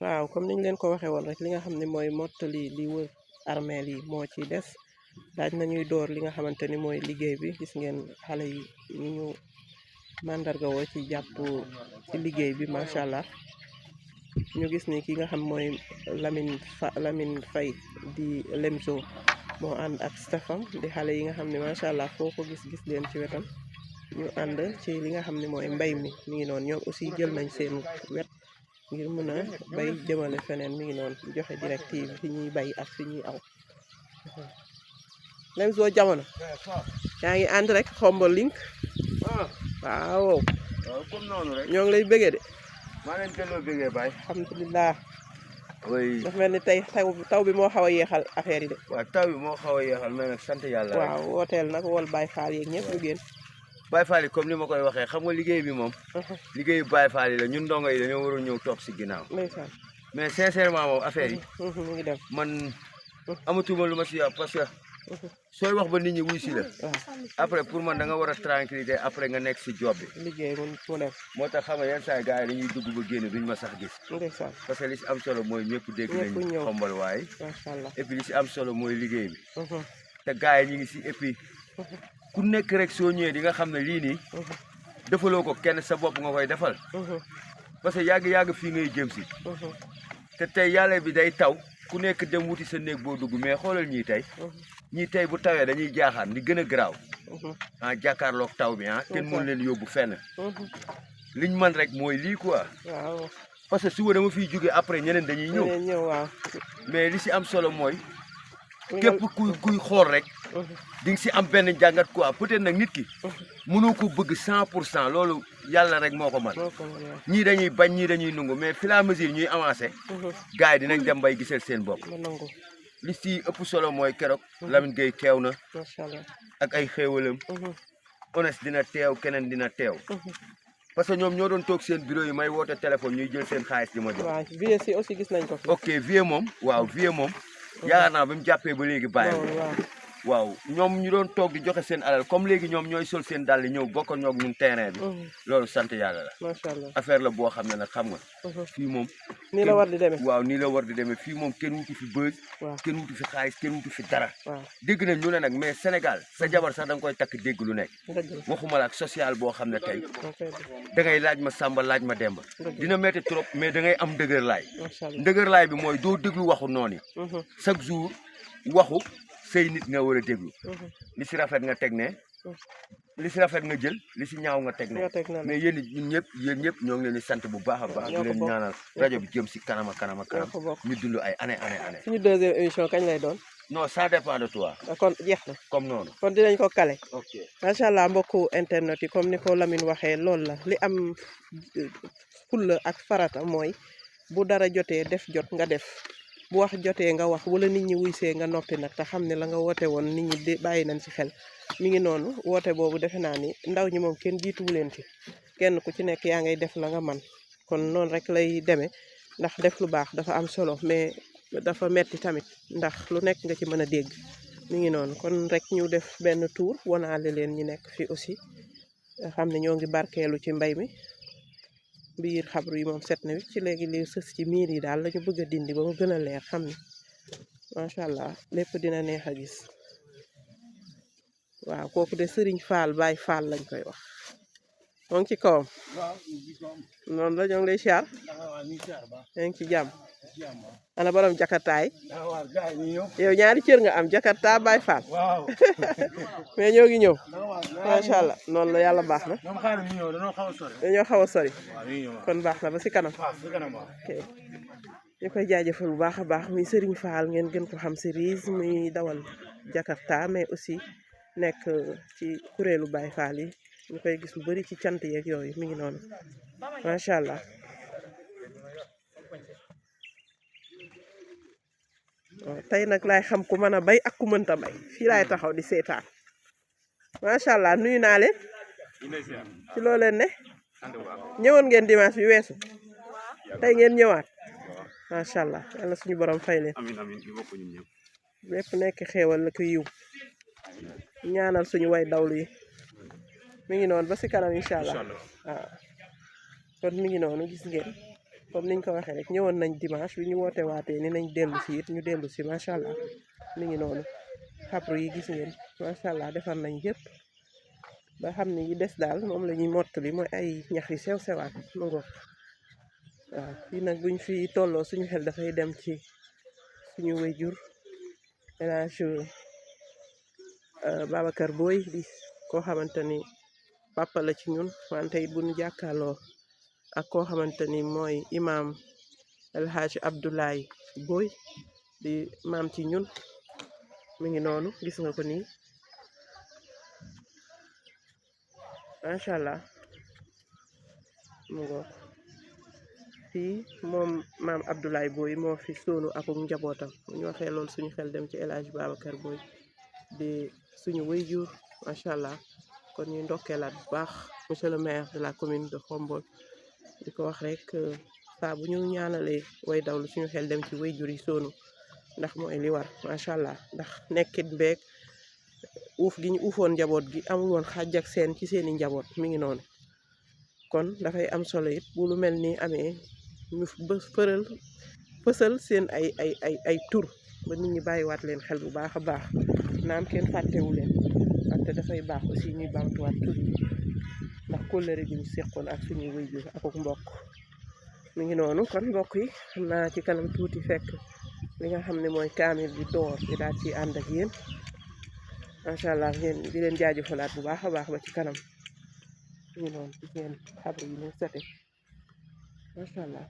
waaw comme niñ leen ko waxee woon rek li nga xam ne mooy mottali li wër armeel yi moo ci des daaj nañuy door li nga xamante ni mooy liggéey bi gis ngeen xale yi ñu màndarga woo ci jàpp ci liggéey bi macha allah ñu gis ni ki nga xam mooy Lamine Faye di Lemzo moo ànd ak staffam di xale yi nga xam ne macha allah foo ko gis leen ci wetam ñu ànd ci li nga xam ne mooy mbay mi ngi noonu ñoom aussi jël nañ seen wet ngir mën a bay jëmale feneen mi ngi noonu joxe directive fi ñuy bay ak fi ñuy aw Lemzo jamono yaa ngi ànd rek Khombole Link waaw comme noonu rek ñoo ngi lay bëggee de maa leen delloo bëggee baay alhamdulilah oui dafa mel ni tey taw bi moo xaw a yeexal affaire yi de waaw taw bi moo xaw a yeexal mais nag sant yàlla rek waaw wooteel nag wol Baye Fall yeeg ñëpp ñu génn Baye Fall yi comme ni ma koy waxee xam nga liggéey bi moom liggéeyu Baye Fall yi la ñun ndongo yi dañoo war a ñëw topp si ginnaaw ndeysaan mais sincèrement moom affaire yi mu ngi dem man amatuma lu ma si wax parce que sooy wax ba nit ñi wuy si la après pour man da nga war a tranquillité après nga nekk si job bi liggéey mu dem moo tax xam nga yenn saa yi gars yi dañuy dugg ba génn duñ ma sax gis ndeysaan parce que li si am solo mooy ñëpp dégg nañ Khombole waaye macha allah et puis li si am solo mooy liggéey bi te gars yi ñu ngi si et puis ku nekk rek soo ñëwee di nga xam ne lii nii defaloo ko kenn sa bopp nga koy defal parce que yàgg fii ngay jëm si te tey yàlla bi day taw ku nekk dem wuti sa néeg boo dugg mais xoolal ñii tey bu tawee dañuy jaaxaan li gën a garaaw jàkkaarloog taw bi kenn mën leen yóbbu fenn liñ man rek mooy lii quoi waaw parce que suba dama fiy jóge après ñeneen dañuy ñëw waaw mais li si am solo mooy képp kuy xool rek di nga si am benn jàngat quoi peut-être nag nit ki mënoo ko bëgg 100% loolu yàlla rek moo ko man ñii dañuy bañ ñii dañuy nungu mais fur et à mesure ñuy avancé gars yi dinañ dem bay gisal seen bopp li si ëpp solo mooy keroog Lamine Gueye teew na ak ay xéewalam Honest dina teew keneen dina teew parce que ñoom ñoo doon toog seen bureau yi may woote téléphone ñuy jël seen xaalis di ma jox waaw vie si aussi gis nañ ko fi ok vie moom waaw vie moom yaakaar naa ba mu jàppee ba léegi bàyyi waaw ñoom ñu doon toog di joxe seen alal comme léegi ñoom ñooy sol seen dàll ñëw bokk ñoog ñun terrain bi loolu sant yàlla la macha allah affaire la boo xam ne nag xam nga fii moom nii la war di demee waaw nii la war di demee fii moom kenn wutu fi bës kenn wutu fi xaalis kenn wutu fi dara dégg nañ lu ne nag mais Sénégal sa jabar sax da nga koy takk dégg lu nekk waxuma la ak social boo xam ne tey da ngay laaj ma Samba laaj ma Demba dina métti trop mais da ngay am ndëgër laay bi mooy doo déglu waxu noonu chaque jour waxu say nit nga war a déglu li si rafet nga teg ne li si rafet nga jël li si ñaaw nga teg ne mais yéen ñun ñëpp ñoo ngi leen di sant bu baax a baax di leen ñaanal rajo bi jëm si kanam ñu dund ay année suñu deuxième émission kañ lay doon non ça dépend de toi kon jeex na comme noonu kon dinañ ko kale ok macha allah mbokku internet yi comme ni ko Lamine waxee loolu la li am fulla ak farata mooy bu dara jotee def jot nga def bu wax jotee nga wax wala nit ñi wuy see nga noppi nag te xam ne la nga woote woon nit ñi bàyyi nañ ci xel mi ngi noonu woote boobu defe naa ni ndaw ñi moom kenn jiituwu leen ci kenn ku ci nekk yaa ngay def la nga man kon noonu rek lay demee ndax def lu baax dafa am solo mais dafa metti tamit ndax lu nekk nga ci mën a dégg mi ngi noonu kon rek ñu def benn tour wanaale leen ñi nekk fii aussi nga xam ne ñoo ngi barkeelu ci mbay mi biir xabru yi moom set na wi ci léegi li sës ci miir yi daal lañu bëgg a dindi ba mu gën a leer xam ne macha allah lépp dina neex a gis waaw kooku de Serigne Fall Baye Fall lañ koy wax moo ngi ci kawam noonu la ñoo ngi lay siyaar yaa ngi ci jàmm ana borom jakartaay yow ñaari cër nga am jakarta Baye Fall mais ñoo ngi ñëw macha allah noonu la yàlla baax na dañoo xaw a sori kon baax na ba si kanam ok ñu koy jaajëfal bu baax a baax muy Serigne Fall ngeen gën ko xam si Riis muy dawal jakarta mais aussi nekk ci kuréelu Baye Fall yi ñu koy gis lu bari ci cant yeeg yooyu mi ngi noonu macha allah tey nag laay xam ku mën a bay ak ku mënta bay fii laay taxaw di seetaan macha allah nuyu naa leen ci loo leen ne ñëwoon ngeen dimanche bi weesu tey ngeen ñëwaat macha allah yàlla suñu borom fay leen lépp nekk xéewal la ko yiw ñaanal suñu way dawlu yi mi ngi noonu ba si kanam incha allah waaw kon mi ngi noonu gis ngeen comme niñ ko waxee rek ñëwoon nañ dimanche bi ñu woote waatee ni nañ dellu si it ñu dellu si macha allah mi ngi noonu xabru yi gis ngeen macha allah defar nañ yëpp ba xam ne yi des daal moom la ñuy mottali mooy ay ñax yi sew sewaat mu ngoog waaw fii nag buñ fi tolloo suñu xel dafay dem ci suñu wéyjur El Hadj Babacar Boy di koo xamante ni papa la ci ñun wante it bu ñu jàkkaarloo ak koo xamante ni mooy imam El Hadj Abdoulaye Boy di maam ci ñun mi ngi noonu gis nga ko nii macha allah mu ngoog fii moom maam Abdoulaye Boy moo fi sóonu akuk njabootam bu ñu waxee loolu suñu xel dem ci El Hadj Babacar Boy di suñu wayjur macha allah kon ñuy ndokkeelaat bu baax monsieur le maire de la commune de Khombole di ko wax rek saa bu ñu ñaanalee way dawlu suñu xel dem ci wayjur yi sóonu ndax mooy li war macha allah ndax nekkit mbeeg uuf gi ñu uufoon njaboot gi amul woon xàjj ak seen ci seeni njaboot mi ngi noonu kon dafay am solo it bu lu mel ni amee ñu fësal seen ay tur ba nit ñi bàyyiwaat leen xel bu baax a baax naam kenn fàttewu leen wante dafay baax aussi ñuy bamtuwaat tur yi ndax kóllëre gi ñu seqoon ak suñuy wayjur ak mbokk mi ngi noonu kon mbokk yi xam naa ci kanam tuuti fekk li nga xam ne mooy kaamil bi door di daal ci ànd ak yéen macha allah ngeen di leen jaajëfalaat bu baax a baax ba ci kanam mi ngi noonu gis ngeen xabru yi ñu sete macha allah